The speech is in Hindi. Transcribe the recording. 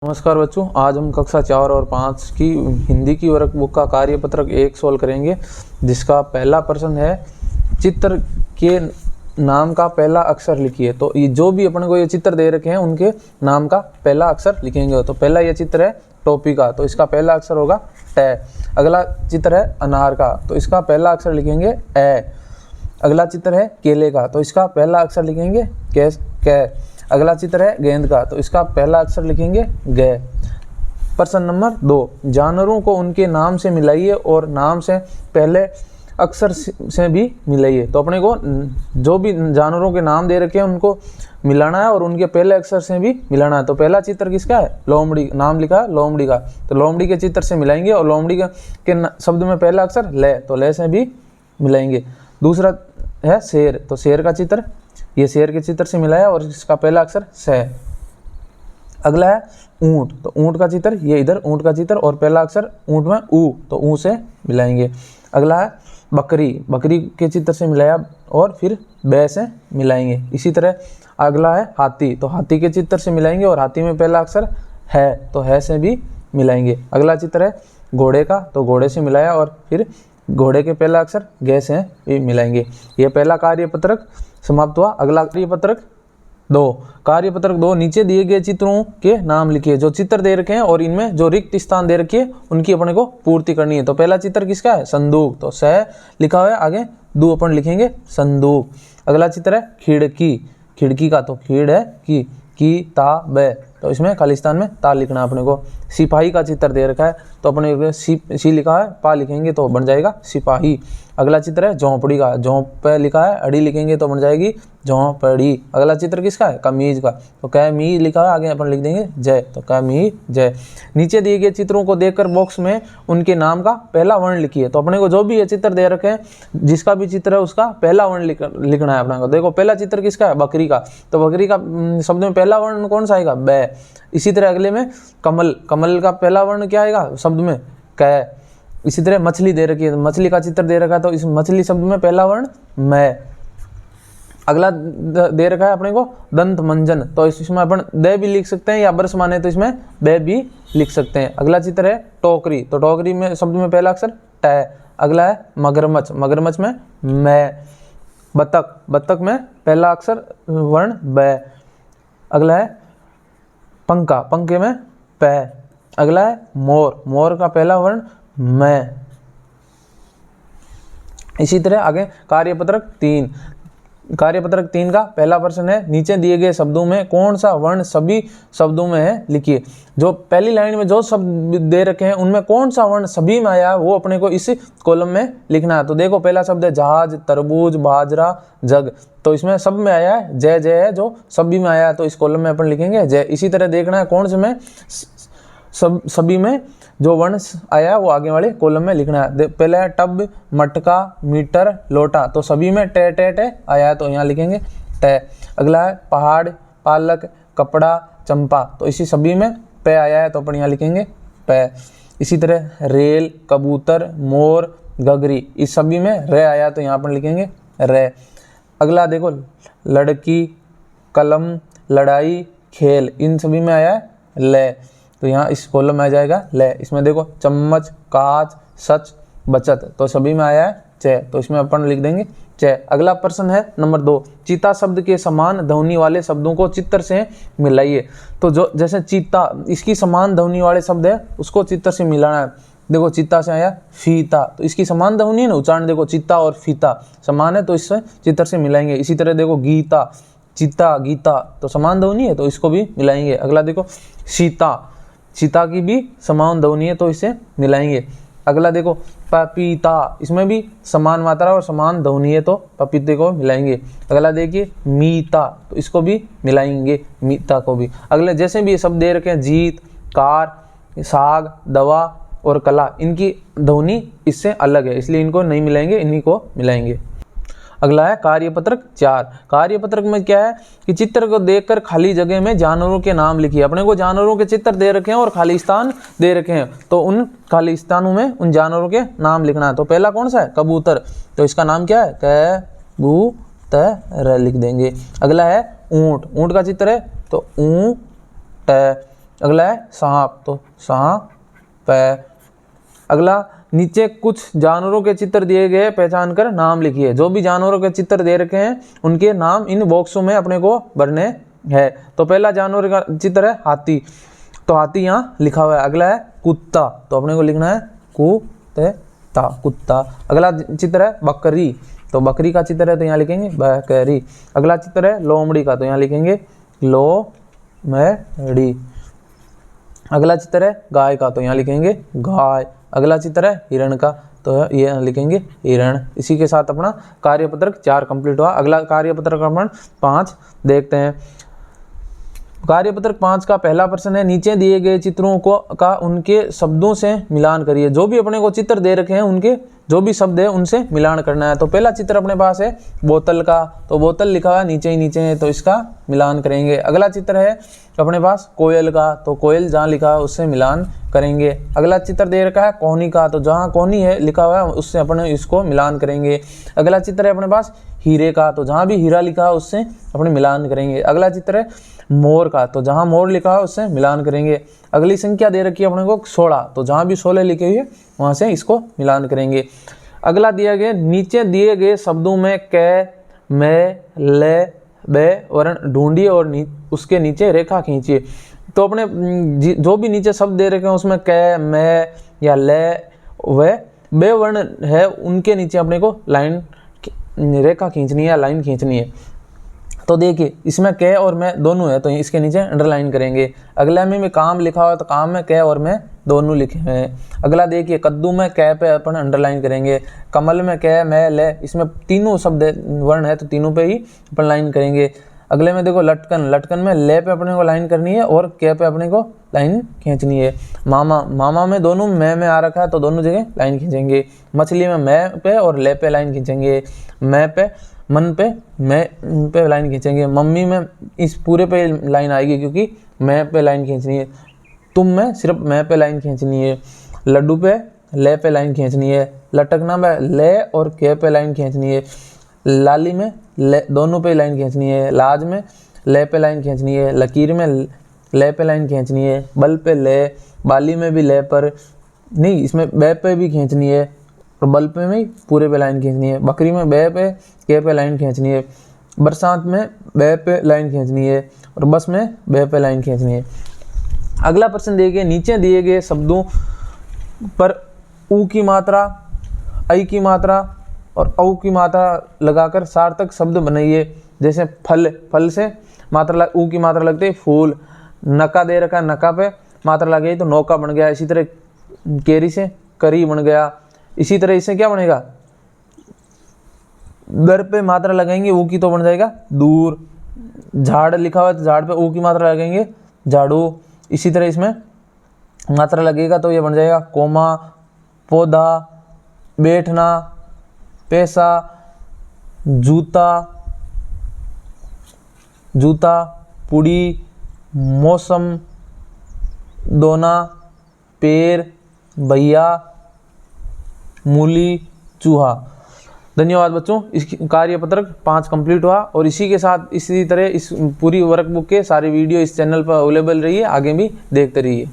नमस्कार बच्चों, आज हम कक्षा 4 और 5 की हिंदी की वर्कबुक का कार्यपत्रक 1 सोल्व करेंगे, जिसका पहला प्रश्न है चित्र के नाम का पहला अक्षर लिखिए। तो ये जो भी अपन को ये चित्र दे रखे हैं उनके नाम का पहला अक्षर लिखेंगे। तो पहला ये चित्र है टोपी का, तो इसका पहला अक्षर होगा ट। अगला चित्र है अनार का, तो इसका पहला अक्षर लिखेंगे ए। अगला चित्र है केले का, तो इसका पहला अक्षर लिखेंगे कै। अगला चित्र है गेंद का, तो इसका पहला अक्षर लिखेंगे ग। प्रश्न नंबर 2, जानवरों को उनके नाम से मिलाइए और नाम से पहले अक्षर से भी मिलाइए। तो अपने को जो भी जानवरों के नाम दे रखे हैं उनको मिलाना है और उनके पहले अक्षर से भी मिलाना है। तो पहला चित्र किसका है? लोमड़ी, नाम लिखा है लोमड़ी का, तो लोमड़ी के चित्र से मिलाएंगे और लोमड़ी के शब्द में पहला अक्षर ले, तो ले से भी मिलाएंगे। दूसरा है शेर, तो शेर का चित्र ये शेर के चित्र से मिलाया और इसका पहला अक्षर स। अगला है ऊंट, तो ऊंट का चित्र ये इधर ऊंट का चित्र और पहला अक्षर ऊंट में ऊ, तो ऊ से मिलाएंगे। अगला है बकरी, बकरी के चित्र से मिलाया और फिर बै से मिलाएंगे। इसी तरह अगला है हाथी, तो हाथी के चित्र से मिलाएंगे और हाथी में पहला अक्षर है, तो है से भी मिलाएंगे। अगला चित्र है घोड़े का, तो घोड़े से मिलाया और फिर घोड़े के पहला अक्षर गे से भी मिलाएंगे। ये पहला कार्यपत्रक समाप्त हुआ। अगला कार्यपत्रक 2, कार्यपत्रक 2, नीचे दिए गए चित्रों के नाम लिखिए। जो चित्र दे रखे हैं और इनमें जो रिक्त स्थान दे रखी है उनकी अपने को पूर्ति करनी है। तो पहला चित्र किसका है? संदूक, तो स लिखा हुआ है, आगे दू अपन लिखेंगे संदूक। अगला चित्र है खिड़की, खिड़की का, तो खिड़ है की ता ब, तो इसमें खालिस्तान में ता लिखना अपने को। सिपाही का चित्र दे रखा है, तो अपने सी लिखा है पा लिखेंगे तो बन जाएगा सिपाही। अगला चित्र है झोंपड़ी का, झोंप पे लिखा है अड़ी लिखेंगे तो बन जाएगी झोंपड़ी। अगला चित्र किसका है? कमीज का, तो कैमी लिखा है, आगे अपन लिख देंगे जय, तो कैमी जय। नीचे दिए गए चित्रों को देखकर बॉक्स में उनके नाम का पहला वर्ण लिखिए। तो अपने को जो भी ये चित्र दे रखे हैं जिसका भी चित्र है उसका पहला वर्ण लिखना है अपने को। देखो पहला चित्र किसका है? बकरी का, तो बकरी का शब्द में पहला वर्ण कौन सा आएगा? बै। इसी तरह अगले में कमल, कमल का पहला वर्ण क्या आएगा शब्द में? कै। इसी तरह मछली दे रखी है, मछली का चित्र दे रखा है, तो इस मछली शब्द में पहला वर्ण मैं। अगला दे रखा है अपने को दंत मंजन, तो इसमें अपन दे भी लिख सकते हैं या बरस माने तो इसमें बे भी लिख सकते हैं। अगला चित्र है टोकरी, तो टोकरी में शब्द में पहला अक्षर ट। अगला है मगरमच्छ, मगरमच्छ में मैं। बतख, बतख में पहला अक्षर वर्ण बै। अगला है पंखा, पंखे में पै। अगला है मोर, मोर का पहला वर्ण मैं। इसी तरह आगे कार्यपत्रक 3, कार्यपत्रक 3 का पहला प्रश्न है नीचे दिए गए शब्दों में कौन सा वर्ण सभी शब्दों में है लिखिए। जो पहली लाइन में जो शब्द दे रखे हैं उनमें कौन सा वर्ण सभी में आया है वो अपने को इस कॉलम में लिखना है। तो देखो पहला शब्द है जहाज, तरबूज, बाजरा, जग, तो इसमें सब में आया है जय, जय है जो सभी में आया है, तो इस कॉलम में अपन लिखेंगे जय। इसी तरह देखना है कौन से में सभी में जो वर्ण आया वो आगे वाले कॉलम में लिखना है। पहले है टब, मटका, मीटर, लोटा, तो सभी में टे टे टे आया है, तो यहाँ लिखेंगे टे। अगला है पहाड़, पालक, कपड़ा, चंपा, तो इसी सभी में पे आया है, तो अपन यहाँ लिखेंगे पे। इसी तरह रेल, कबूतर, मोर, गगरी, इस सभी में रे आया है, तो यहाँ पर लिखेंगे रे। अगला देखो लड़की, कलम, लड़ाई, खेल, इन सभी में आया है ले, तो यहाँ इस कॉलम में आ जाएगा ले। इसमें देखो चम्मच, कांच, सच, बचत, तो सभी में आया है चे, तो इसमें अपन लिख देंगे चे। अगला प्रश्न है नंबर 2, चीता शब्द के समान ध्वनि वाले शब्दों को चित्र से मिलाइए। तो जो जैसे चीता, इसकी समान ध्वनि वाले शब्द है उसको चित्र से मिलाना है। देखो चीता से आया फीता, तो इसकी समान ध्वनि है ना, उच्चारण देखो चीता और फीता समान है, तो इससे चित्र से मिलाएंगे। इसी तरह देखो गीता, चीता, गीता, तो समान ध्वनि है, तो इसको भी मिलाएंगे। अगला देखो सीता, सीता की भी समान ध्वनि है, तो इसे मिलाएंगे। अगला देखो पपीता, इसमें भी समान मात्रा और समान ध्वनि है, तो पपीते को मिलाएंगे। अगला देखिए मीता, तो इसको भी मिलाएंगे, मीता को भी। अगले जैसे भी ये शब्द दे रखे हैं जीत, कार, साग, दवा और कला, इनकी ध्वनि इससे अलग है, इसलिए इनको नहीं मिलाएंगे, इन्हीं को मिलाएंगे। अगला है कार्यपत्रक 4, कार्यपत्रक में क्या है कि चित्र को देखकर खाली जगह में जानवरों के नाम लिखिए। अपने को जानवरों के चित्र दे रखे हैं और खाली स्थान दे रखे हैं, तो उन खाली स्थानों में उन जानवरों के नाम लिखना है। तो पहला कौन सा है? कबूतर, तो इसका नाम क्या है? कबूतर लिख देंगे। अगला है ऊंट, ऊंट का चित्र है तो ऊंट। अगला है सांप, तो सांप है। अगला, नीचे कुछ जानवरों के चित्र दिए गए, पहचान कर नाम लिखिए। जो भी जानवरों के चित्र दे रखे हैं उनके नाम इन बॉक्सों में अपने को भरने हैं। तो पहला जानवर का चित्र है हाथी, तो हाथी यहाँ लिखा हुआ है। अगला है कुत्ता, तो अपने को लिखना है कुत्ता, कुत्ता। अगला चित्र है बकरी, तो बकरी का चित्र है तो यहाँ लिखेंगे बकरी। अगला चित्र है लोमड़ी का, तो यहाँ लिखेंगे लोमड़ी। अगला चित्र है गाय का, तो यहाँ लिखेंगे गाय। अगला चित्र है हिरण का, तो ये लिखेंगे हिरण। इसी के साथ अपना कार्यपत्रक 4 कंप्लीट हुआ। अगला कार्यपत्रक अपन 5 देखते हैं। कार्यपत्रक 5 का पहला प्रश्न है, नीचे दिए गए चित्रों का उनके शब्दों से मिलान करिए। जो भी अपने को चित्र दे रखे हैं उनके जो भी शब्द है उनसे मिलान करना है। तो पहला चित्र अपने पास है बोतल का, तो बोतल लिखा हुआ है नीचे ही नीचे है, तो इसका मिलान करेंगे। अगला चित्र है अपने पास कोयल का, तो कोयल जहाँ लिखा है उससे मिलान करेंगे। अगला चित्र दे रखा है कोहनी का, तो जहाँ कोहनी है लिखा हुआ है उससे अपने इसको मिलान करेंगे। अगला चित्र है अपने पास हीरे का, तो जहाँ भी हीरा लिखा है उससे अपने मिलान करेंगे। अगला चित्र है मोर का, तो जहाँ मोर लिखा है उससे मिलान करेंगे। अगली संख्या दे रखी है अपने को 16, तो जहाँ भी 16 लिखे हुए वहाँ से इसको मिलान करेंगे। अगला दिया गया, नीचे दिए गए शब्दों में क, मैं, ले, बे वर्ण ढूंढिए और उसके नीचे रेखा खींचिए। तो अपने जो भी नीचे शब्द दे रखे हैं उसमें क, मैं या ले व बे वर्ण है उनके नीचे अपने को लाइन रेखा खींचनी है या लाइन खींचनी है। तो देखिए इसमें क और मैं दोनों है, तो इसके नीचे अंडरलाइन करेंगे। अगला में काम लिखा हुआ है तो काम में क और मैं दोनों लिखे हुए हैं। अगला देखिए कद्दू में क पे अपन अंडरलाइन करेंगे। कमल में क, मैं, ले, इसमें तीनों शब्द वर्ण है तो तीनों पे ही अपन लाइन करेंगे। अगले में देखो लटकन, लटकन में ले पे अपने को लाइन करनी है और क पे अपने को लाइन खींचनी है। मामा, मामा में दोनों में आ रखा है तो दोनों जगह लाइन खींचेंगे। मछली में मैं पे और ले पे लाइन खींचेंगे। मैं पे, मन पे, मैं पे लाइन खींचेंगे। मम्मी में इस पूरे पे लाइन आएगी क्योंकि मैं पे लाइन खींचनी है। तुम में सिर्फ मैं पे लाइन खींचनी है। लड्डू पे ले पे लाइन खींचनी है। लटकना में ले और के पे लाइन खींचनी है। लाली में ले दोनों पे लाइन खींचनी है। लाज में ले पे लाइन खींचनी है। लकीर में ले पे लाइन खींचनी है। बल पे ले, बाली में भी ले पर नहीं, इसमें बे पे भी खींचनी है और बल पे में पूरे पे लाइन खींचनी है। बकरी में बे पे के पे लाइन खींचनी है। बरसात में बे पे लाइन खींचनी है और बस में बे पे लाइन खींचनी है। अगला प्रश्न देखिए, नीचे दिए गए शब्दों पर ऊ की मात्रा, ऐ की मात्रा और औ की मात्रा लगाकर सार्थक शब्द बनाइए। जैसे फल, फल से मात्रा ऊ की मात्रा लगती है फूल। नका दे रखा, नका पे मात्रा लग गई तो नौका बन गया। इसी तरह केरी से करी बन गया। इसी तरह इससे क्या बनेगा, दर पे मात्रा लगाएंगे ऊ की तो बन जाएगा दूर। झाड़ लिखा हुआ है तो झाड़ पे ऊ की मात्रा लगाएंगे झाड़ू। इसी तरह इसमें मात्रा लगेगा तो ये बन जाएगा कोमा। पौधा, बैठना, पैसा, जूता, जूता, पुड़ी, मौसम, दोना, पेड़, भैया, मूली, चूहा। धन्यवाद बच्चों। इस कार्यपत्रक 5 कंप्लीट हुआ और इसी के साथ इसी तरह इस पूरी वर्कबुक के सारे वीडियो इस चैनल पर अवेलेबल रही है, आगे भी देखते रहिए।